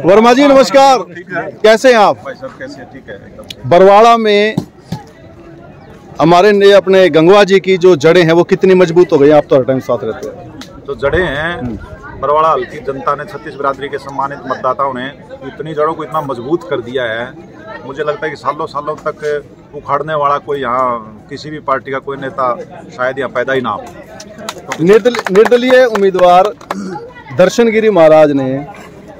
वर्मा जी नमस्कार, कैसे हैं आप? कैसे? ठीक है। बरवाड़ा में हमारे अपने गंगवा जी की जो जड़ें हैं वो कितनी मजबूत हो गई? आप तो हर टाइम साथ रहते हैं। तो जड़ें हैं, बरवाड़ा हल्की जनता ने, छत्तीस बिरादरी के सम्मानित मतदाताओं ने इतनी जड़ों को इतना मजबूत कर दिया है, मुझे लगता है कि सालों सालों तक उखाड़ने वाला कोई यहाँ किसी भी पार्टी का कोई नेता शायद यहाँ पैदा ही ना हो। निर्दलीय उम्मीदवार दर्शन गिरी महाराज ने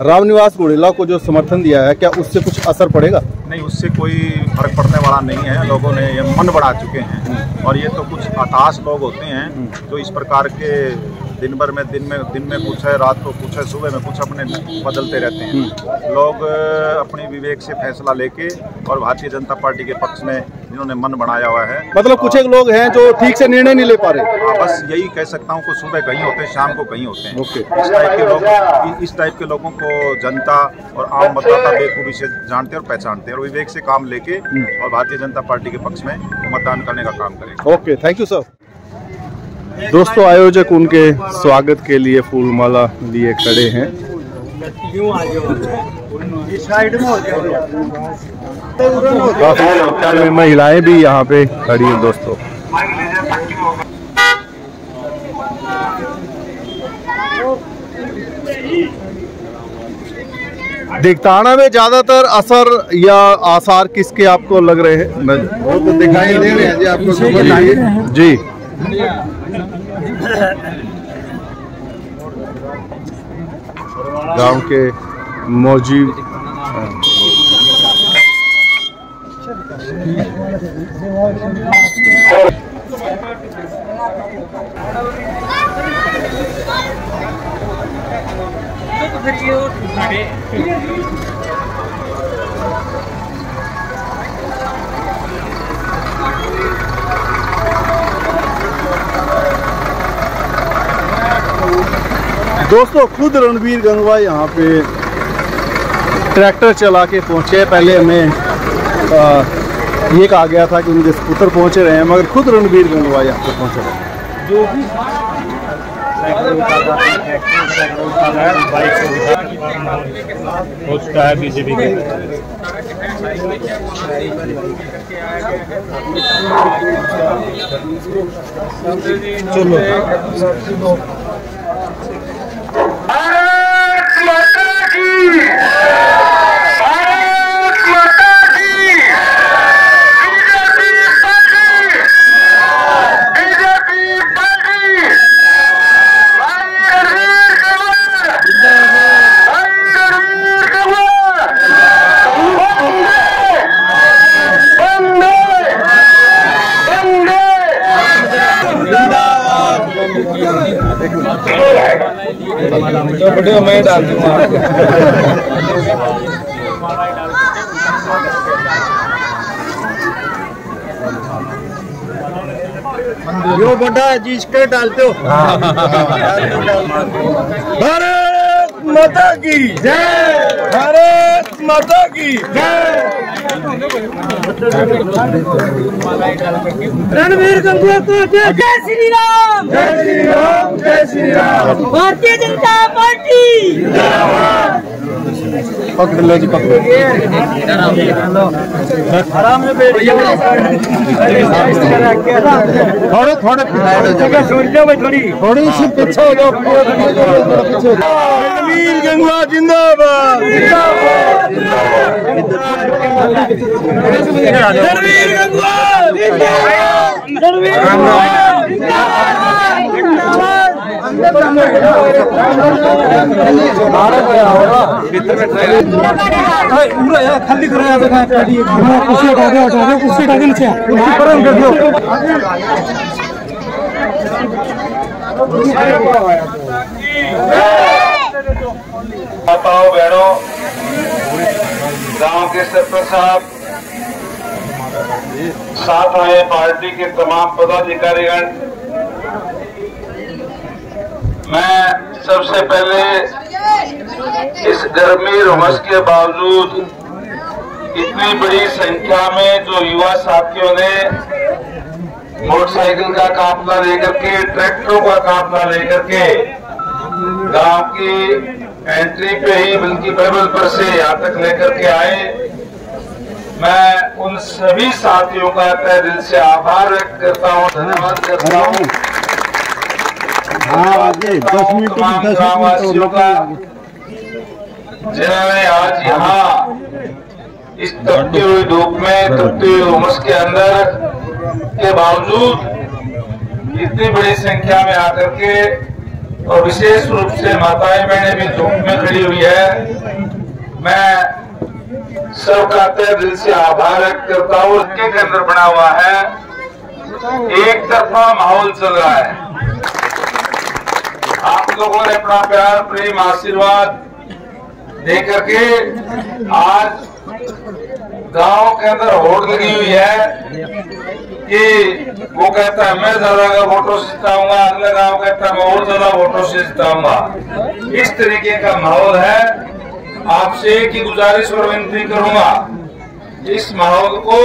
रामनिवास गुड़ेला को जो समर्थन दिया है, क्या उससे कुछ असर पड़ेगा? नहीं, उससे कोई फर्क पड़ने वाला नहीं है। लोगों ने ये मन बढ़ा चुके हैं और ये तो कुछ हताश लोग होते हैं जो इस प्रकार के दिन में कुछ है, रात को कुछ है, सुबह में कुछ अपने बदलते रहते हैं। लोग अपनी विवेक से फैसला लेके और भारतीय जनता पार्टी के पक्ष में जिन्होंने मन बनाया हुआ है, मतलब कुछ एक लोग हैं जो ठीक से निर्णय नहीं ले पा रहे। बस यही कह सकता हूँ, कुछ सुबह कहीं होते हैं, शाम को कहीं होते हैं। इस टाइप के लोगों को जनता और आम मतदाता बेखूबी से जानते और पहचानते हैं और विवेक से काम लेके और भारतीय जनता पार्टी के पक्ष में मतदान करने का काम करेंगे। Okay, thank you sir. दोस्तों, आयोजक उनके स्वागत के लिए फूलमाला लिए खड़े हैं। काफी महिलाएं भी यहाँ पे खड़ी हैं दोस्तों। दिखताना में ज्यादातर असर या आसार किसके आपको लग रहे हैं? वो तो दिखाई दे रहे हैं जी आपको। जी गांव के मौजूद दोस्तों, खुद रणबीर गंगवा यहाँ पे ट्रैक्टर चला के पहुँचे। पहले हमें ये कहा गया था कि उनके स्कूटर पहुँचे रहे हैं, मगर खुद रणबीर गंगवा यहाँ पे पहुँचे रहे हैं। जो भी है बीजेपी के चलो वीडियो मैं डाल दूंगा। यो बड़ा जिसके डालते हो। भारत माता की जय, भारत माता की जय। रणबीर गंगवा को जय श्री राम, जय श्री राम, जय श्री राम। भारतीय जनता पार्टी जिंदाबाद। पकड़ लो जी, पकड़ो। आराम से बैठिए। थोड़ी सी पीछे हो जाओ। रणबीर गंगवा जिंदाबाद, रणबीर गंगवा खाली माताओं बहनों, गांव के सरपंच साहब, साथ आए पार्टी के तमाम पदाधिकारीगण, मैं सबसे पहले इस गर्मी और उमस के बावजूद इतनी बड़ी संख्या में जो युवा साथियों ने मोटरसाइकिल का काफिला लेकर के, ट्रैक्टरों का काफिला लेकर के गांव की एंट्री पे ही बल्कि बैबल पर से यहाँ तक लेकर के आए। मैं उन सभी साथियों का तहे दिल से आभार व्यक्त करता हूँ, धन्यवाद करता हूँ। तमाम ग्रामवासियों का जिन्होंने आज यहाँ इस तपती हुई धूप में, तपती हुई उमस के अंदर के बावजूद इतनी बड़ी संख्या में आकर के, और विशेष रूप से माताएं बहनें भी धूप में खड़ी हुई है, मैं सबका तहे दिल से आभार व्यक्त करता हूँ। उसके अंदर बना हुआ है, एक तरफा माहौल चल रहा है। आप लोगों ने अपना प्यार, प्रेम, आशीर्वाद दे करके आज गांव के अंदर होड़ लगी हुई है कि वो कहता है मैं ज्यादा वोटों से जिताऊंगा, अगला गांव कहता है मैं और ज्यादा वोटों से जिताऊंगा। इस तरीके का माहौल है। आपसे एक ही गुजारिश और विनती करूंगा, इस माहौल को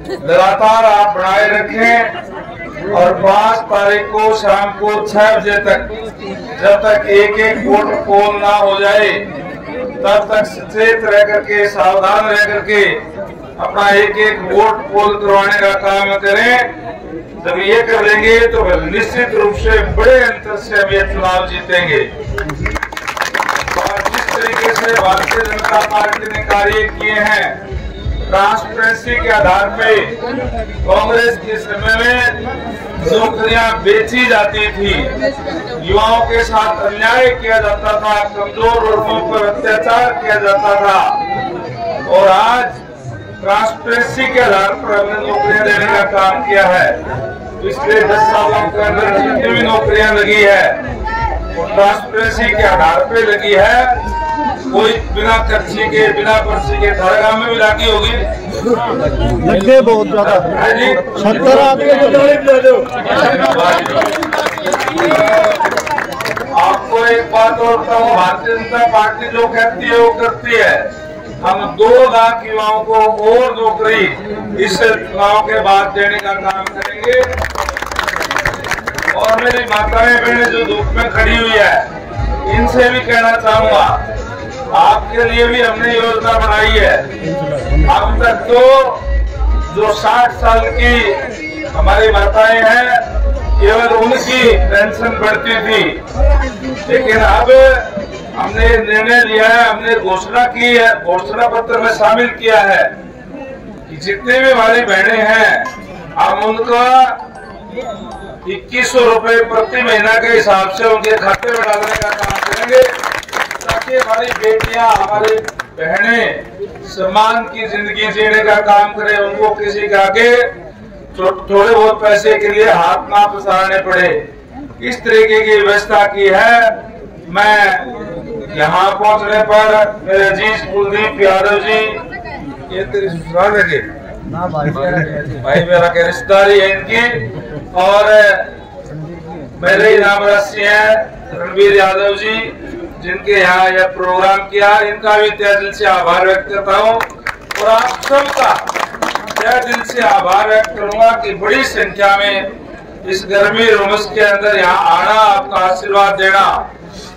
लगातार आप बनाए रखें और 5 तारीख को शाम को 6 बजे तक, जब तक एक वोट पोल ना हो जाए, तब तक सचेत रह करके, सावधान रह करके अपना एक वोट पोल करवाने का काम करें। जब ये कर लेंगे तो निश्चित रूप से बड़े अंतर से हम ये चुनाव जीतेंगे। और जिस तरीके से भारतीय जनता पार्टी ने कार्य किए हैं, ट्रांसपेरेंसी के आधार पे कांग्रेस के समय में नौकरियां बेची जाती थी, युवाओं के साथ अन्याय किया जाता था, कमजोर वर्गों पर अत्याचार किया जाता था, और आज ट्रांसपेरेंसी के आधार पर हमने नौकरियां देने का काम किया है। पिछले 10 सालों के अंदर जितनी भी नौकरियां लगी है वो ट्रांसपेरेंसी के आधार पे लगी है। कोई बिना खर्ची के, बिना पर्ची के धारगाम में भी लागी होगी, लगे बहुत ज्यादा 70 आपको एक बात और बताऊं, भारतीय जनता पार्टी जो कहती है वो करती है। हम 2 लाख युवाओं को और नौकरी इस चुनाव के बाद देने का काम करेंगे। और मेरी माताएं बहनें जो धूप में खड़ी हुई है, इनसे भी कहना चाहूंगा, आपके लिए भी हमने योजना बनाई है। अब तक तो जो 60 साल की हमारी माताएं हैं, केवल उनकी पेंशन बढ़ती थी, लेकिन अब हमने निर्णय लिया है, हमने घोषणा की है, घोषणा पत्र में शामिल किया है कि जितने भी हमारी बहनें हैं, हम उनका 2100 रुपए प्रति महीना के हिसाब से उनके खाते में डालने का काम करेंगे, ताकि हमारी बेटियां, हमारी बहनें सम्मान की जिंदगी जीने का काम करें, उनको किसी के आगे थोड़े बहुत पैसे के लिए हाथ ना पसारने पड़े। इस तरीके की व्यवस्था की है। मैं यहाँ पहुँचने पर मेरे अजीज कुलदीप यादव जी, ये तेरी ससुराल है भाई, मेरा क्या रिश्तेदारी है इनकी, और मेरे नाम रस्सी है रणबीर यादव जी, जिनके यहाँ यह प्रोग्राम किया, इनका भी तहे दिल से आभार व्यक्त करता हूँ। और आप सबका तहे दिल से आभार व्यक्त करूंगा कि बड़ी संख्या में इस गर्मी उमस के अंदर यहाँ आना, आपका आशीर्वाद देना,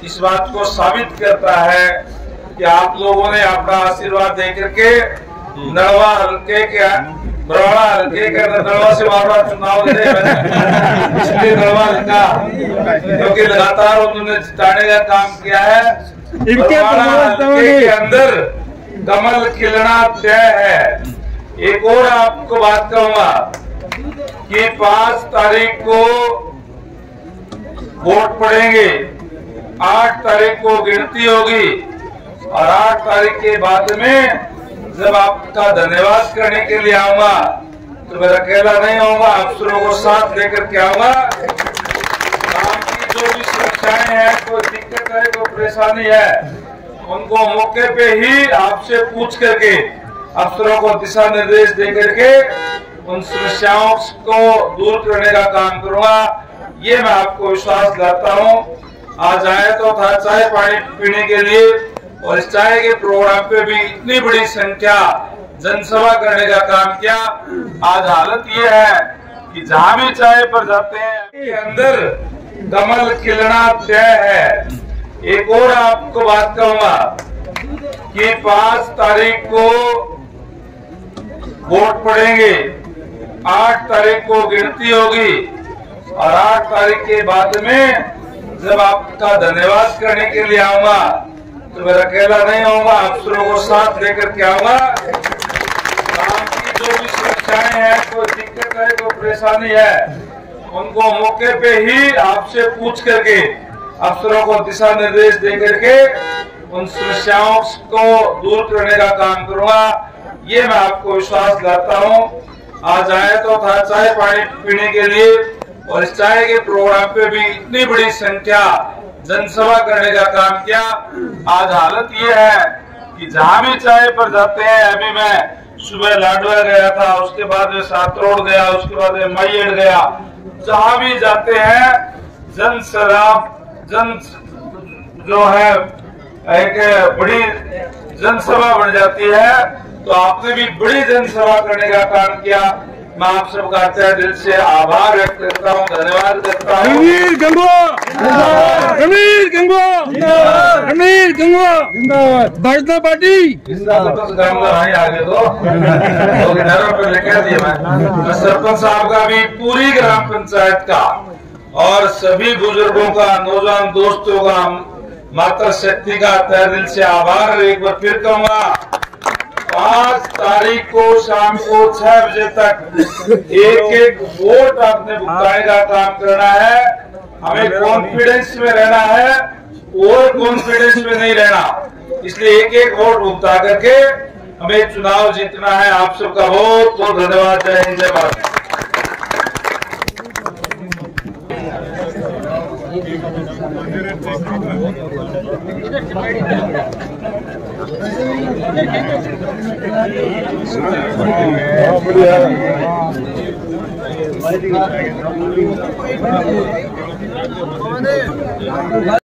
इस बात को साबित करता है कि आप लोगों ने अपना आशीर्वाद दे करके नड़वा हल्के के, बरवाड़ा हल्के के अंदर, नड़वा से बार बार चुनाव लड़े इसलिए नड़वा हल्का, क्योंकि लगातार उन्होंने जिताने का काम किया है। बरवाड़ा हल्के के अंदर कमल खिलना तय है। एक और आपको बात कहूंगा कि 5 तारीख को वोट पड़ेंगे, 8 तारीख को गिनती होगी, और 8 तारीख के बाद में जब आपका धन्यवाद करने के लिए आऊंगा तो मैं अकेला नहीं आऊंगा, अफसरों को साथ लेकर के आऊंगा। काम की जो भी समस्याएं हैं, कोई दिक्कत है, कोई परेशानी है, उनको मौके पे ही आपसे पूछ करके, अफसरों को दिशा निर्देश दे करके उन समस्याओं को दूर करने का काम करूंगा। ये मैं आपको विश्वास दिलाता हूँ। आज आए तो था चाय पानी पीने के लिए, और इस चाय के प्रोग्राम पे भी इतनी बड़ी संख्या जनसभा करने का काम किया। आज हालत ये है कि जहाँ भी चाय पर जाते हैं, के अंदर कमल खिलना तय है। एक और आपको बात कहूंगा कि 5 तारीख को वोट पड़ेंगे, 8 तारीख को गिनती होगी और 8 तारीख के बाद में जब आपका धन्यवाद करने के लिए आऊंगा तो मैं अकेला नहीं आऊंगा, अफसरों को साथ लेकर के आऊंगा। काम की जो भी समस्याएं हैं, कोई दिक्कत है, कोई परेशानी है, उनको मौके पे ही आपसे पूछ करके अफसरों को दिशा निर्देश दे करके उन समस्याओं को दूर करने का काम करूंगा। ये मैं आपको विश्वास दिलाता हूँ। आज आए तो था चाय पानी पीने के लिए और इस चाय के प्रोग्राम पे भी इतनी बड़ी संख्या जनसभा करने का काम किया। आज हालत ये है कि जहां भी चाय पर जाते हैं, अभी मैं सुबह लाडवा गया था, उसके बाद में सातरोड गया, उसके बाद में मैयड़ गया, जहां भी जाते हैं जन जो है एक बड़ी जनसभा बन जाती है। तो आपने भी बड़ी जनसभा करने का काम किया। मैं आप सबका तहे दिल से आभार व्यक्त करता हूँ, धन्यवाद करता हूँ। रणवीर गंगवा, रणवीर गंगवा, रणवीर गंगवा जिंदाबाद, भाजपा पार्टी जिंदाबाद। तो गंगा भाई आगे तो नरों पे लेकर दिए। मैं सरपंच साहब का भी, पूरी ग्राम पंचायत का और सभी बुजुर्गों का, नौजवान दोस्तों का, माता शक्ति का तहे दिल से आभार एक बार फिर कहूंगा। 5 तारीख को शाम को 6 बजे तक एक वोट आपने भुगताने का काम करना है। हमें कॉन्फिडेंस में रहना है और कॉन्फिडेंस में नहीं रहना, इसलिए एक वोट भुगता करके हमें चुनाव जीतना है। आप सबका बहुत बहुत धन्यवाद। जय हिंद, जय भारत। बढ़िया।